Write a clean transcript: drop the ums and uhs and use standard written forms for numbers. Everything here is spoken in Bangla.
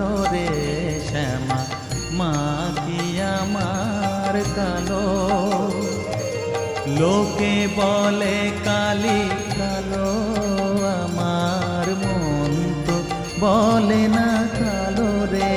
কালো রে শ্যামা, মা কি আমার কালো। লোকে বলে কালি কালো, আমার মন তো বলে না কালো রে।